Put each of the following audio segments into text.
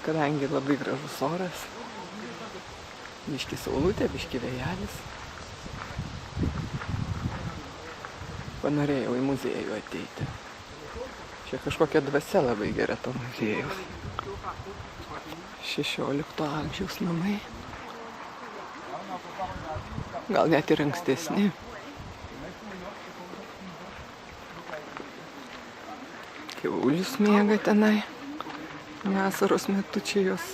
kadangi labai gražus oras, biški saulutė, biški vėjelis. Panorėjau į muziejų ateiti. Čia kažkokia dvasia labai gera to muziejaus. 16 amžiaus namai. Gal net ir ankstesni. Kiaulius miega tenai. Vasaros metu čia jos.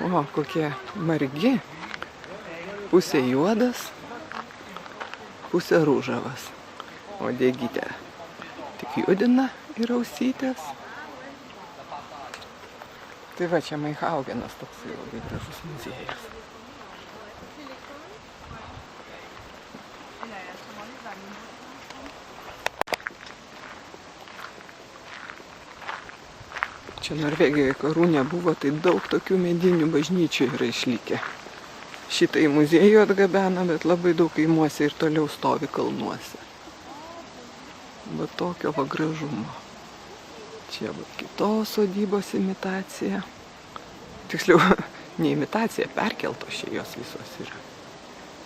O, kokie margi. Pusė juodas, pusė rūžavas. O dėgytė tik judina ir ausytės. Tai va, čia Maihaugenas toksai labai gražus muziejus. Čia Norvegijoje karų nebuvo, tai daug tokių medinių bažnyčių yra išlikę. Šitą į muziejų atgabena, bet labai daug kaimuose ir toliau stovi kalnuose. Va tokio va gražumo. Čia va kitos sodybos imitacija. Tiksliau, ne imitacija, perkeltos čia jos visos yra.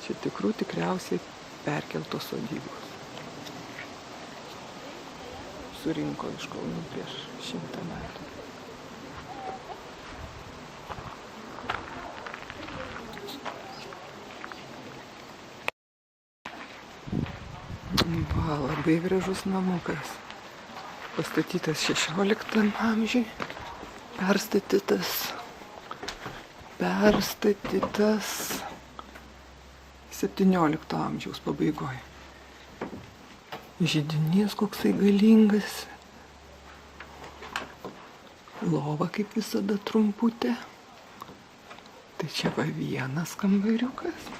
Čia tikriausiai perkeltos sodybos. Surinko iš Kaunų prieš 100 metų. Va, labai gražus namukas. Pastatytas 16 amžiui. Perstatytas 17 amžiaus pabaigoje. Židinys koksai galingas. Lova kaip visada trumputė. Tai čia va vienas kambariukas.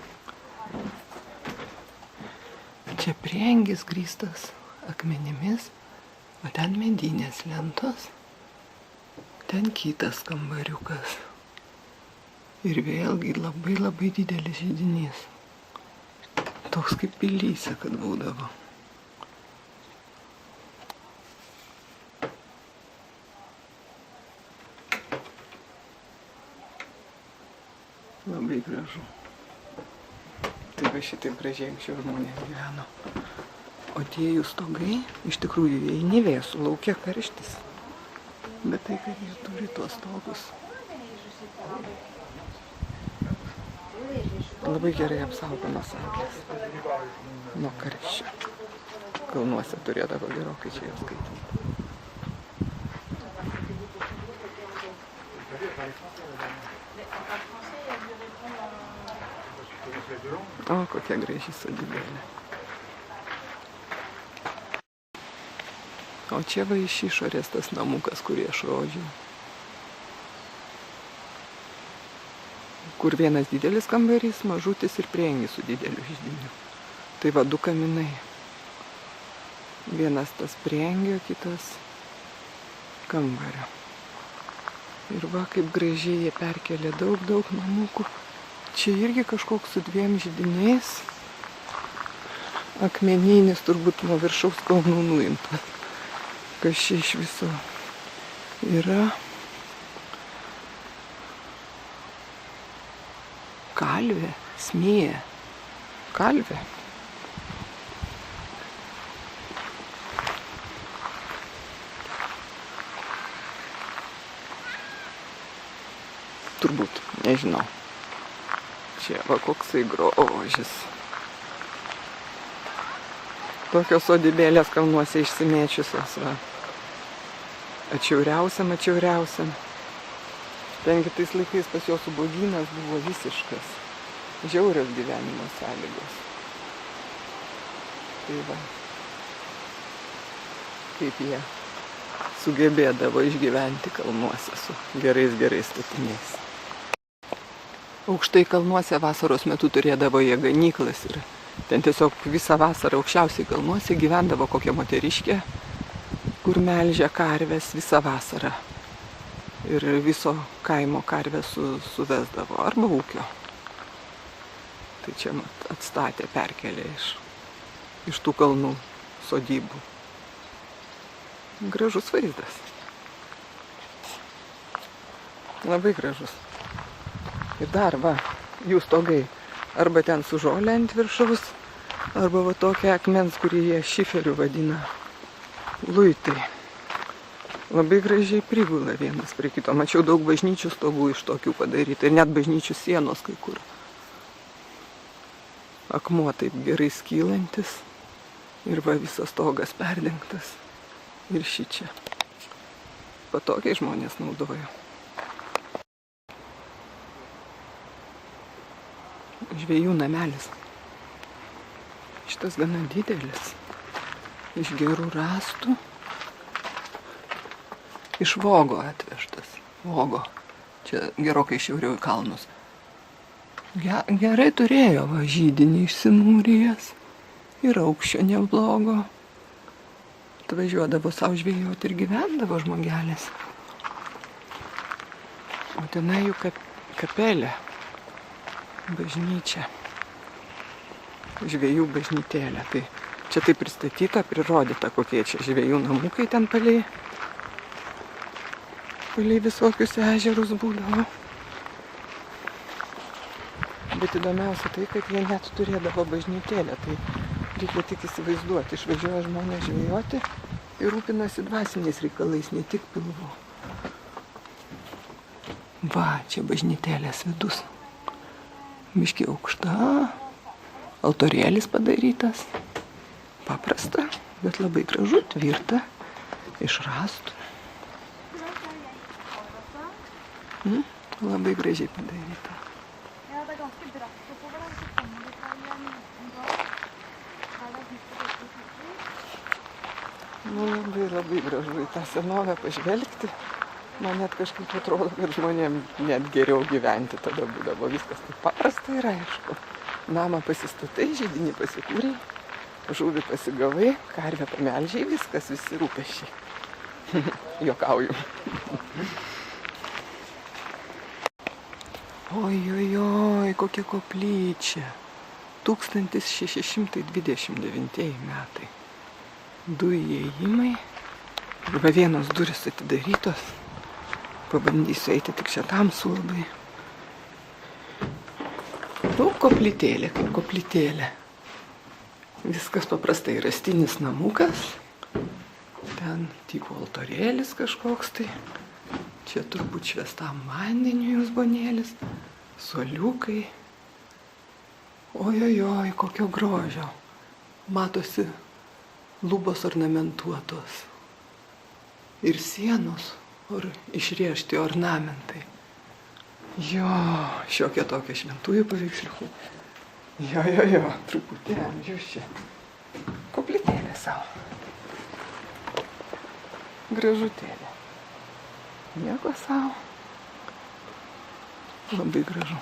Čia priengis grįstas akmenimis, o ten medinės lentos. Ten kitas kambariukas. Ir vėlgi labai didelis židinys. Toks kaip pilyse, kad būdavo. Labai gražu. Tai va šitaip gražiai anksčiau žmonės gyveno. O tie jų stogai, iš tikrųjų, jie nevėsų, laukia karštis. Bet tai, kad jie turi tuos stogus, labai gerai apsaugo nuo saulės, nuo karščio. Kalnuose turėdavo gerokai čia jos kaitinti. O, kokia graži sodybėlė. O čia va iš išorės tas namukas, kurį aš rodžiau. Kur vienas didelis kambarys, mažutis ir priengis su dideliu židiniu. Tai va 2 kaminai. Vienas tas priengio, kitas kambario. Ir va kaip gražiai jie perkelė daug namukų. Čia irgi kažkoks su 2 židiniais. Akmeninis turbūt nuo viršaus kalnų nuimtas. Kas čia iš viso yra. Kalvė, smėja. Kalvė. Turbūt, nežinau. Čia va koksai grožis. Tokios sodybėlės kalnuose išsimėčiusios, va. Atšiauriausiam. Ten kitais laikais pas jos ubogynas buvo visiškas. Žiaurios gyvenimo sąlygos. Tai va. Kaip jie sugebėdavo išgyventi kalnuose su gerais statiniais. Aukštai kalnuose vasaros metu turėdavo jie ganyklas ir ten tiesiog visą vasarą aukščiausiai kalnuose gyvendavo kokia moteriškė, kur melžia karves visą vasarą. Ir viso kaimo karves suvesdavo arba ūkio. Tai čia atstatė, perkelė iš tų kalnų sodybų. Gražus vaizdas. Labai gražus. Ir dar, va, jų stogai. Arba ten su žolė ant viršaus, arba va tokia akmens, kurį jie šiferiu vadina. Luitai. Labai gražiai prigula vienas prie kito. Mačiau daug bažnyčių stogų iš tokių padaryta. Ir net bažnyčių sienos kai kur. Akmuo taip gerai skylantis. Ir va visas stogas perdengtas. Ir šičia. Patogiai žmonės naudojo. Žvejų namelis. Šitas gana didelis. Iš gerų rąstų. Iš Vogo atvežtas. Vogo. Čia gerokai šiauriau į kalnus. Gerai turėjo va žydinį išsimūrijęs. Ir aukščio neblogo. Atvažiuodavo savo žvejoti ir gyvendavo žmogelis. O tenai jų kapelė. Bažnyčia. Žvejų bažnytėlė. Tai čia taip pristatyta, prirodyta, kokie čia žvejų namukai ten palei visokius ežerus būdavo. Bet įdomiausia tai, kad jie net turėdavo bažnytėlę. Tai reikia tik įsivaizduoti. Išvažiuoja žmonės žvejoti ir rūpinasi dvasiniais reikalais, ne tik pilvu. Va, čia bažnytėlės vidus. Biški aukšta, altorėlis padarytas, paprasta, bet labai gražu, tvirta, iš rąstų. Labai gražiai padaryta. Labai gražu į tą senovę pažvelgti. Man net kažkaip atrodo, kad žmonėms net geriau gyventi tada būdavo. Viskas taip paprasta ir aišku. Namą pasistatai, židinį pasikūrei, žuvį pasigavai, karvę pamelžiai, viskas, visi rūpesčiai. Juokauju. Oi, kokia koplyčia. 1629 metai. 2 įėjimai. Va vienos durys atidarytos. Pabandysiu eiti, tik čia tamsu labai. Koplytėlė, kaip koplytėlė. Viskas paprastai. Rąstinis namukas. Ten tipo altorėlis kažkoks tai. Čia turbūt švestam vandeniui uzbonėlis. Suoliukai. Oi, kokio grožio. Matosi lubos ornamentuotos. Ir sienos. Ar išrėžti ornamentai. Jo, šiokia tokia šventųjų paveiksliukų. Jo, truputį amžius čia. Koplytėlė savo. Gražutėlė. Nieko savo. Labai gražu.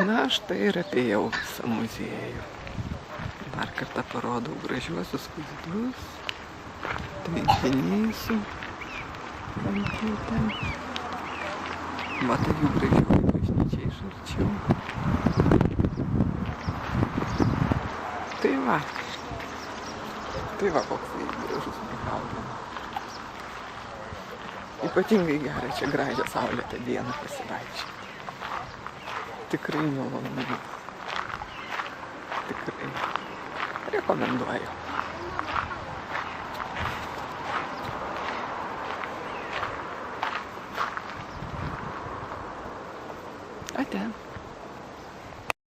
Na, štai ir apėjau visą muziejų. Dar kartą parodau gražiuosius vaizdus, tvenkinys, ten. Matai jų gražiųjų bažnyčią iš arčiau. Tai va, koks tai gražus Braunas. Ypatingai gerai čia gražią saulėtą dieną pasivaikščioti. Tikrai malonu. Tikrai. Rekomenduoju. Ate.